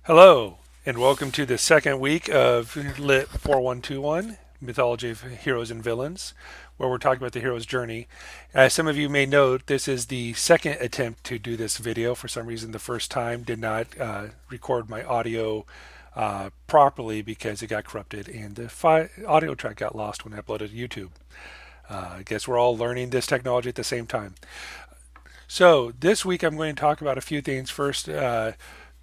Hello, and welcome to the second week of Lit 4121 Mythology of Heroes and Villains, where we're talking about the hero's journey. As some of you may note, this is the second attempt to do this video. For some reason, the first time did not record my audio properly because it got corrupted and the audio track got lost when I uploaded to YouTube. I guess we're all learning this technology at the same time. So this week I'm going to talk about a few things. First,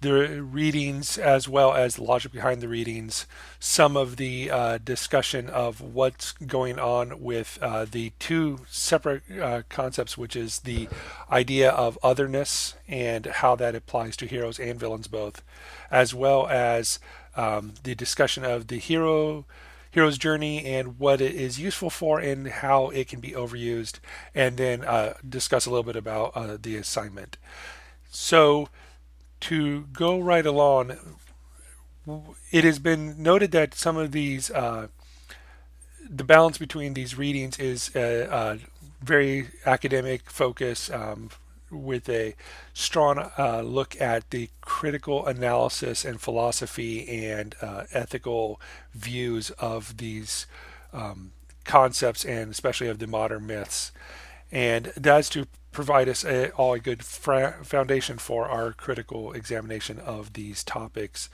the readings as well as the logic behind the readings, some of the discussion of what's going on with the two separate concepts, which is the idea of otherness and how that applies to heroes and villains both, as well as the discussion of the hero's journey and what it is useful for and how it can be overused, and then discuss a little bit about the assignment. So to go right along, it has been noted that some of these, the balance between these readings is a very academic focus with a strong look at the critical analysis and philosophy and ethical views of these concepts and especially of the modern myths. And that's to provide us all a good foundation for our critical examination of these topics.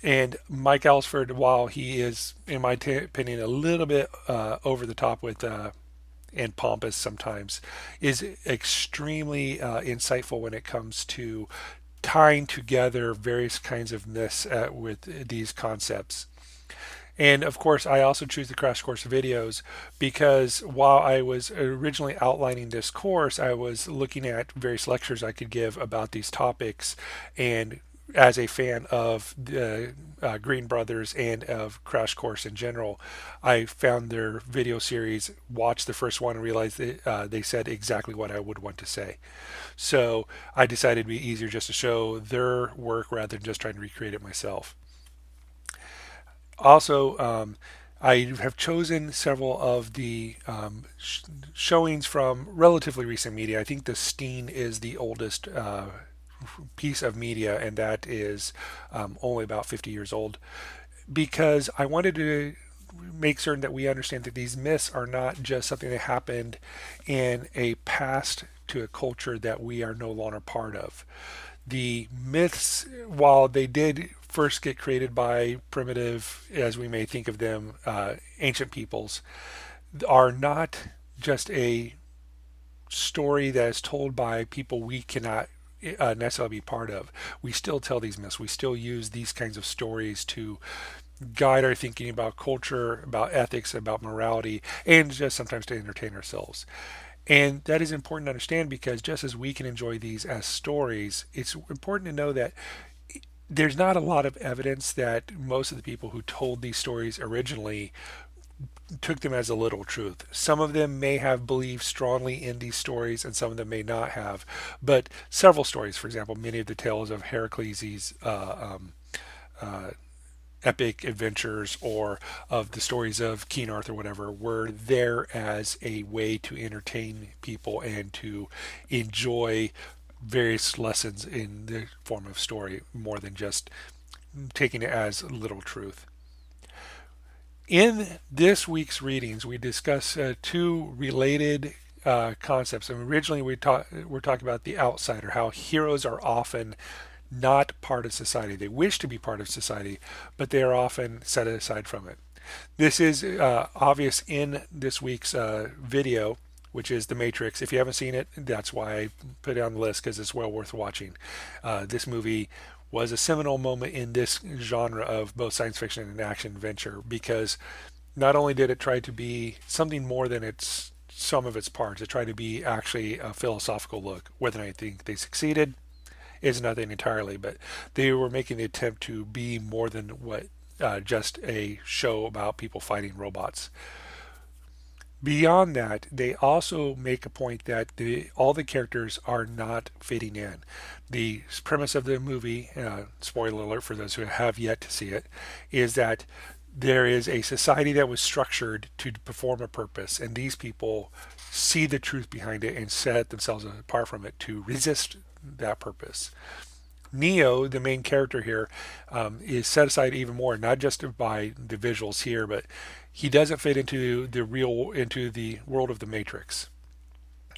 And Mike Alsford, while he is, in my opinion, a little bit over the top with and pompous sometimes, is extremely insightful when it comes to tying together various kinds of myths with these concepts. And of course, I also choose the crash course videos because while I was originally outlining this course, I was looking at various lectures I could give about these topics. And as a fan of the Green Brothers and of Crash Course in general, I found their video series, watched the first one, and realized that they said exactly what I would want to say. So I decided it'd be easier just to show their work rather than just trying to recreate it myself. Also, I have chosen several of the showings from relatively recent media. I think the Steen is the oldest piece of media, and that is only about 50 years old, because I wanted to make certain that we understand that these myths are not just something that happened in a past to a culture that we are no longer part of. The myths, while they did first get created by primitive, as we may think of them, ancient peoples, are not just a story that is told by people we cannot necessarily be part of. We still tell these myths. We still use these kinds of stories to guide our thinking about culture, about ethics, about morality, and just sometimes to entertain ourselves. And that is important to understand because just as we can enjoy these as stories, it's important to know that there's not a lot of evidence that most of the people who told these stories originally took them as a literal truth. Some of them may have believed strongly in these stories and some of them may not have. But several stories, for example, many of the tales of Heracles' uh, epic adventures or of the stories of King Arthur, whatever, were there as a way to entertain people and to enjoy various lessons in the form of story more than just taking it as literal truth. In this week's readings, we discuss two related concepts. And originally, we're talking about the outsider, how heroes are often not part of society. They wish to be part of society, but they are often set aside from it. This is obvious in this week's video, which is The Matrix. If you haven't seen it, that's why I put it on the list because it's well worth watching. This movie was a seminal moment in this genre of both science fiction and action adventure because not only did it try to be something more than its some of its parts, it tried to be actually a philosophical look. Whether I think they succeeded is nothing entirely, but they were making the attempt to be more than what just a show about people fighting robots. Beyond that, they also make a point that all the characters are not fitting in. The premise of the movie, spoiler alert for those who have yet to see it, is that there is a society that was structured to perform a purpose, and these people see the truth behind it and set themselves apart from it to resist that purpose. Neo, the main character here, is set aside even more, not just by the visuals here, but he doesn't fit into the world of the Matrix.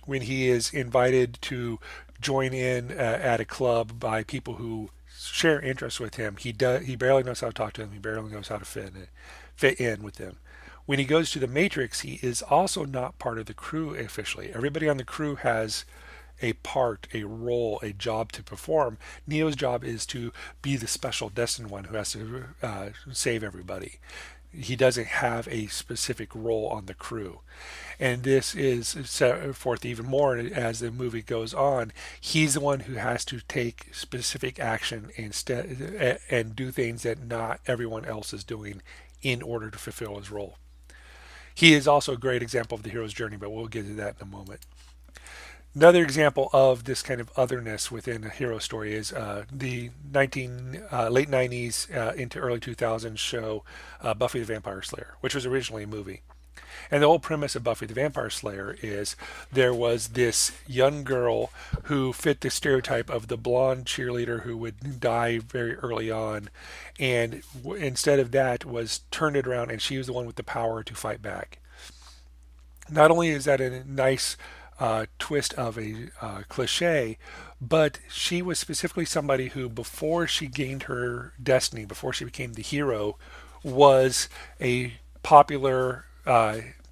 When he is invited to join in at a club by people who share interests with him, he barely knows how to talk to them. He barely knows how to fit in with them. When he goes to the Matrix, he is also not part of the crew officially. Everybody on the crew has a part, a role, a job to perform. Neo's job is to be the special destined one who has to save everybody. He doesn't have a specific role on the crew. And this is set forth even more as the movie goes on. He's the one who has to take specific action and do things that not everyone else is doing in order to fulfill his role. He is also a great example of the hero's journey, but we'll get to that in a moment. Another example of this kind of otherness within a hero story is the late 90s into early 2000s show Buffy the Vampire Slayer, which was originally a movie. And the whole premise of Buffy the Vampire Slayer is there was this young girl who fit the stereotype of the blonde cheerleader who would die very early on, and instead of that was turned it around, and she was the one with the power to fight back. Not only is that a nice twist of a cliche, but she was specifically somebody who, before she gained her destiny, before she became the hero, was a popular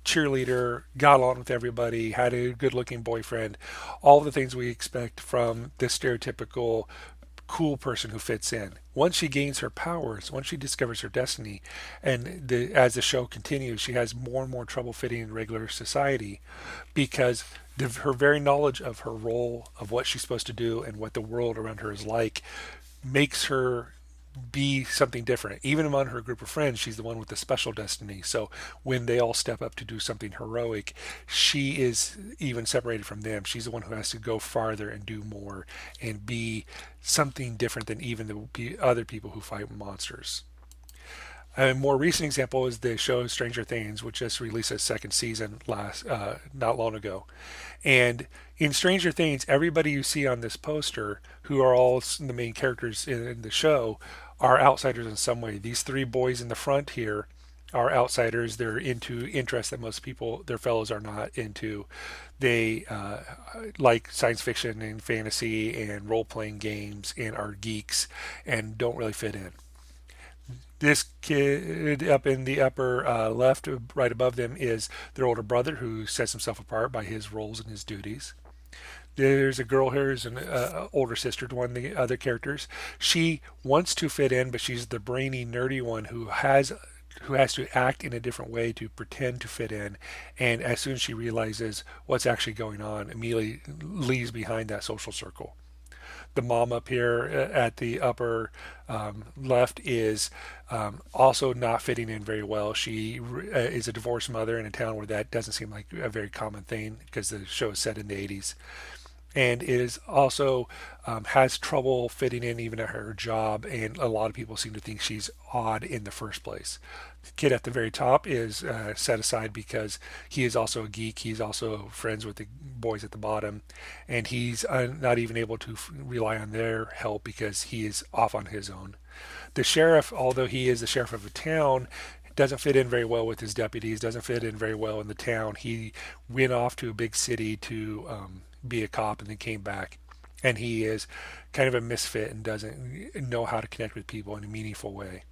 cheerleader, got along with everybody, had a good looking boyfriend, all the things we expect from this stereotypical cool person who fits in. Once she gains her powers, once she discovers her destiny, and as the show continues, she has more and more trouble fitting in regular society because her very knowledge of her role, of what she's supposed to do, and what the world around her is like, makes her be something different. Even among her group of friends, she's the one with the special destiny. So when they all step up to do something heroic, she is even separated from them. She's the one who has to go farther and do more and be something different than even the other people who fight monsters. A more recent example is the show Stranger Things, which just released a second season not long ago. And in Stranger Things, everybody you see on this poster, who are all the main characters in the show, are outsiders in some way. These three boys in the front here are outsiders. They're into interests that most people, their fellows, are not into. They like science fiction and fantasy and role playing games and are geeks and don't really fit in. This kid up in the upper left, right above them, is their older brother who sets himself apart by his roles and his duties. There's a girl here who's an older sister to one of the other characters. She wants to fit in, but she's the brainy, nerdy one who has to act in a different way to pretend to fit in. And as soon as she realizes what's actually going on, immediately leaves behind that social circle. The mom up here at the upper left is also not fitting in very well. She is a divorced mother in a town where that doesn't seem like a very common thing because the show is set in the 80s. And is also has trouble fitting in even at her job, and a lot of people seem to think she's odd in the first place. The kid at the very top is set aside because he is also a geek. He's also friends with the boys at the bottom, and he's not even able to rely on their help because he is off on his own. The sheriff, although he is the sheriff of a town, doesn't fit in very well with his deputies, doesn't fit in very well in the town. He went off to a big city to be a cop and then came back. And he is kind of a misfit and doesn't know how to connect with people in a meaningful way.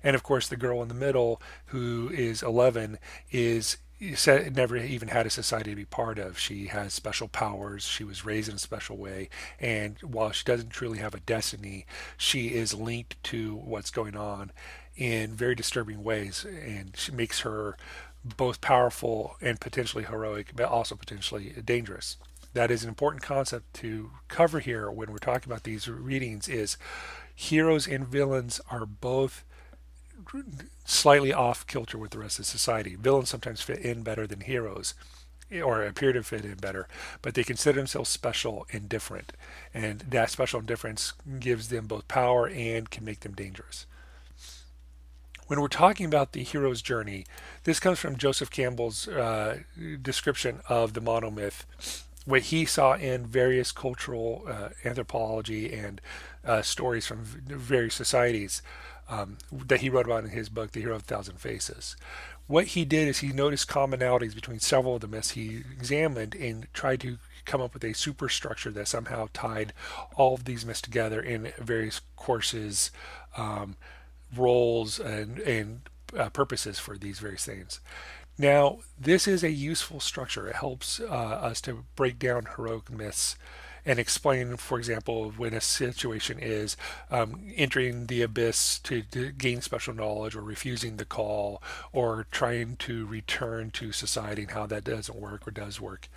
And of course, the girl in the middle, who is 11, is never even had a society to be part of. She has special powers. She was raised in a special way. And while she doesn't truly have a destiny, she is linked to what's going on in very disturbing ways. And she makes her both powerful and potentially heroic, but also potentially dangerous. That is an important concept to cover here when we're talking about these readings is heroes and villains are both slightly off kilter with the rest of society. Villains sometimes fit in better than heroes or appear to fit in better, but they consider themselves special and different. And that special and difference gives them both power and can make them dangerous. When we're talking about the hero's journey, this comes from Joseph Campbell's description of the monomyth, what he saw in various cultural anthropology and stories from various societies that he wrote about in his book, The Hero of a Thousand Faces. What he did is he noticed commonalities between several of the myths he examined and tried to come up with a superstructure that somehow tied all of these myths together in various courses, um, roles, and purposes for these various things. Now, this is a useful structure. It helps us to break down heroic myths and explain, for example, when a situation is entering the abyss to gain special knowledge, or refusing the call, or trying to return to society, and how that doesn't work or does work.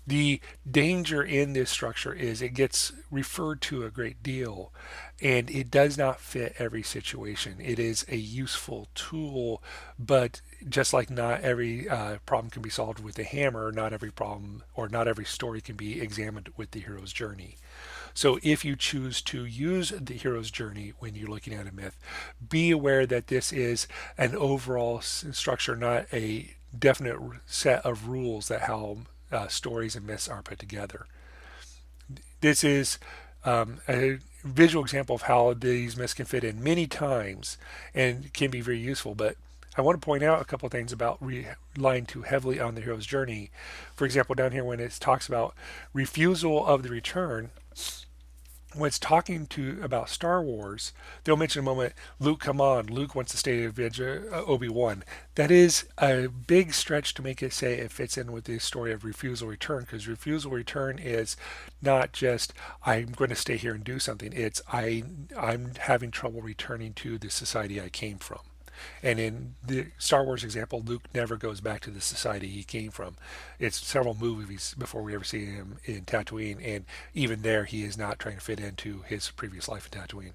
The danger in this structure is it gets referred to a great deal, and it does not fit every situation. It is a useful tool, but just like not every problem can be solved with a hammer, not every problem or not every story can be examined with the hero's journey. So if you choose to use the hero's journey when you're looking at a myth, be aware that this is an overall structure, not a definite set of rules that how stories and myths are put together. This is a visual example of how these myths can fit in many times and can be very useful. But I want to point out a couple of things about relying too heavily on the hero's journey. For example, down here when it talks about refusal of the return, when it's talking to about Star Wars, they'll mention a moment, Luke, come on, Luke wants to stay to avenge Obi-Wan. That is a big stretch to make it say it fits in with the story of refusal return, because refusal return is not just I'm going to stay here and do something. It's I'm having trouble returning to the society I came from. And in the Star Wars example, Luke never goes back to the society he came from. It's several movies before we ever see him in Tatooine, and even there, he is not trying to fit into his previous life in Tatooine.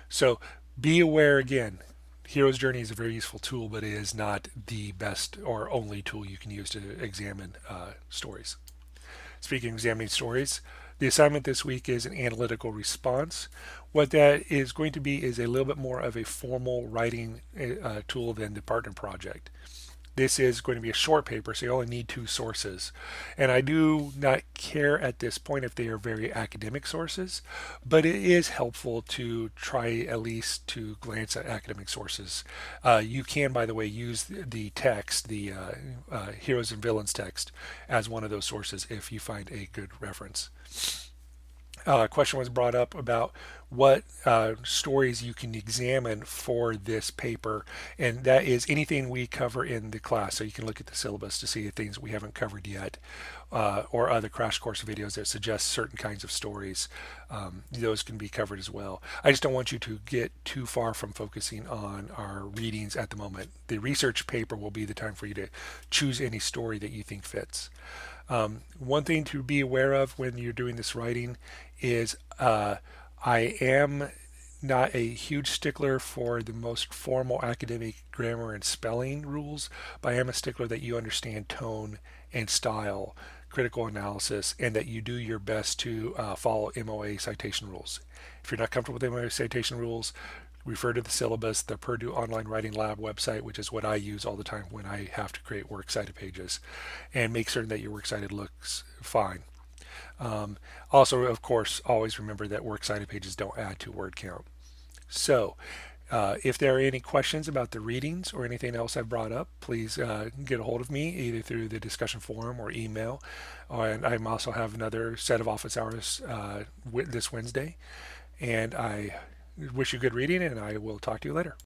So be aware again. Hero's Journey is a very useful tool, but it is not the best or only tool you can use to examine stories. Speaking of examining stories, the assignment this week is an analytical response. What that is going to be is a little bit more of a formal writing tool than the partner project. This is going to be a short paper, so you only need two sources. And I do not care at this point if they are very academic sources, but it is helpful to try at least to glance at academic sources. You can, by the way, use the text, the Heroes and Villains text, as one of those sources if you find a good reference. Question was brought up about what stories you can examine for this paper, and that is anything we cover in the class. So you can look at the syllabus to see the things we haven't covered yet, or other crash course videos that suggest certain kinds of stories. Those can be covered as well. I just don't want you to get too far from focusing on our readings at the moment. The research paper will be the time for you to choose any story that you think fits. One thing to be aware of when you're doing this writing is I am not a huge stickler for the most formal academic grammar and spelling rules, but I am a stickler that you understand tone and style, critical analysis, and that you do your best to follow MOA citation rules. If you're not comfortable with MOA citation rules, refer to the syllabus, the Purdue Online Writing Lab website, which is what I use all the time when I have to create works cited pages, and make certain that your works cited looks fine. Also, of course, always remember that works cited pages don't add to word count. So, if there are any questions about the readings or anything else I've brought up, please get a hold of me either through the discussion forum or email. And I also have another set of office hours this Wednesday. And I wish you good reading, and I will talk to you later.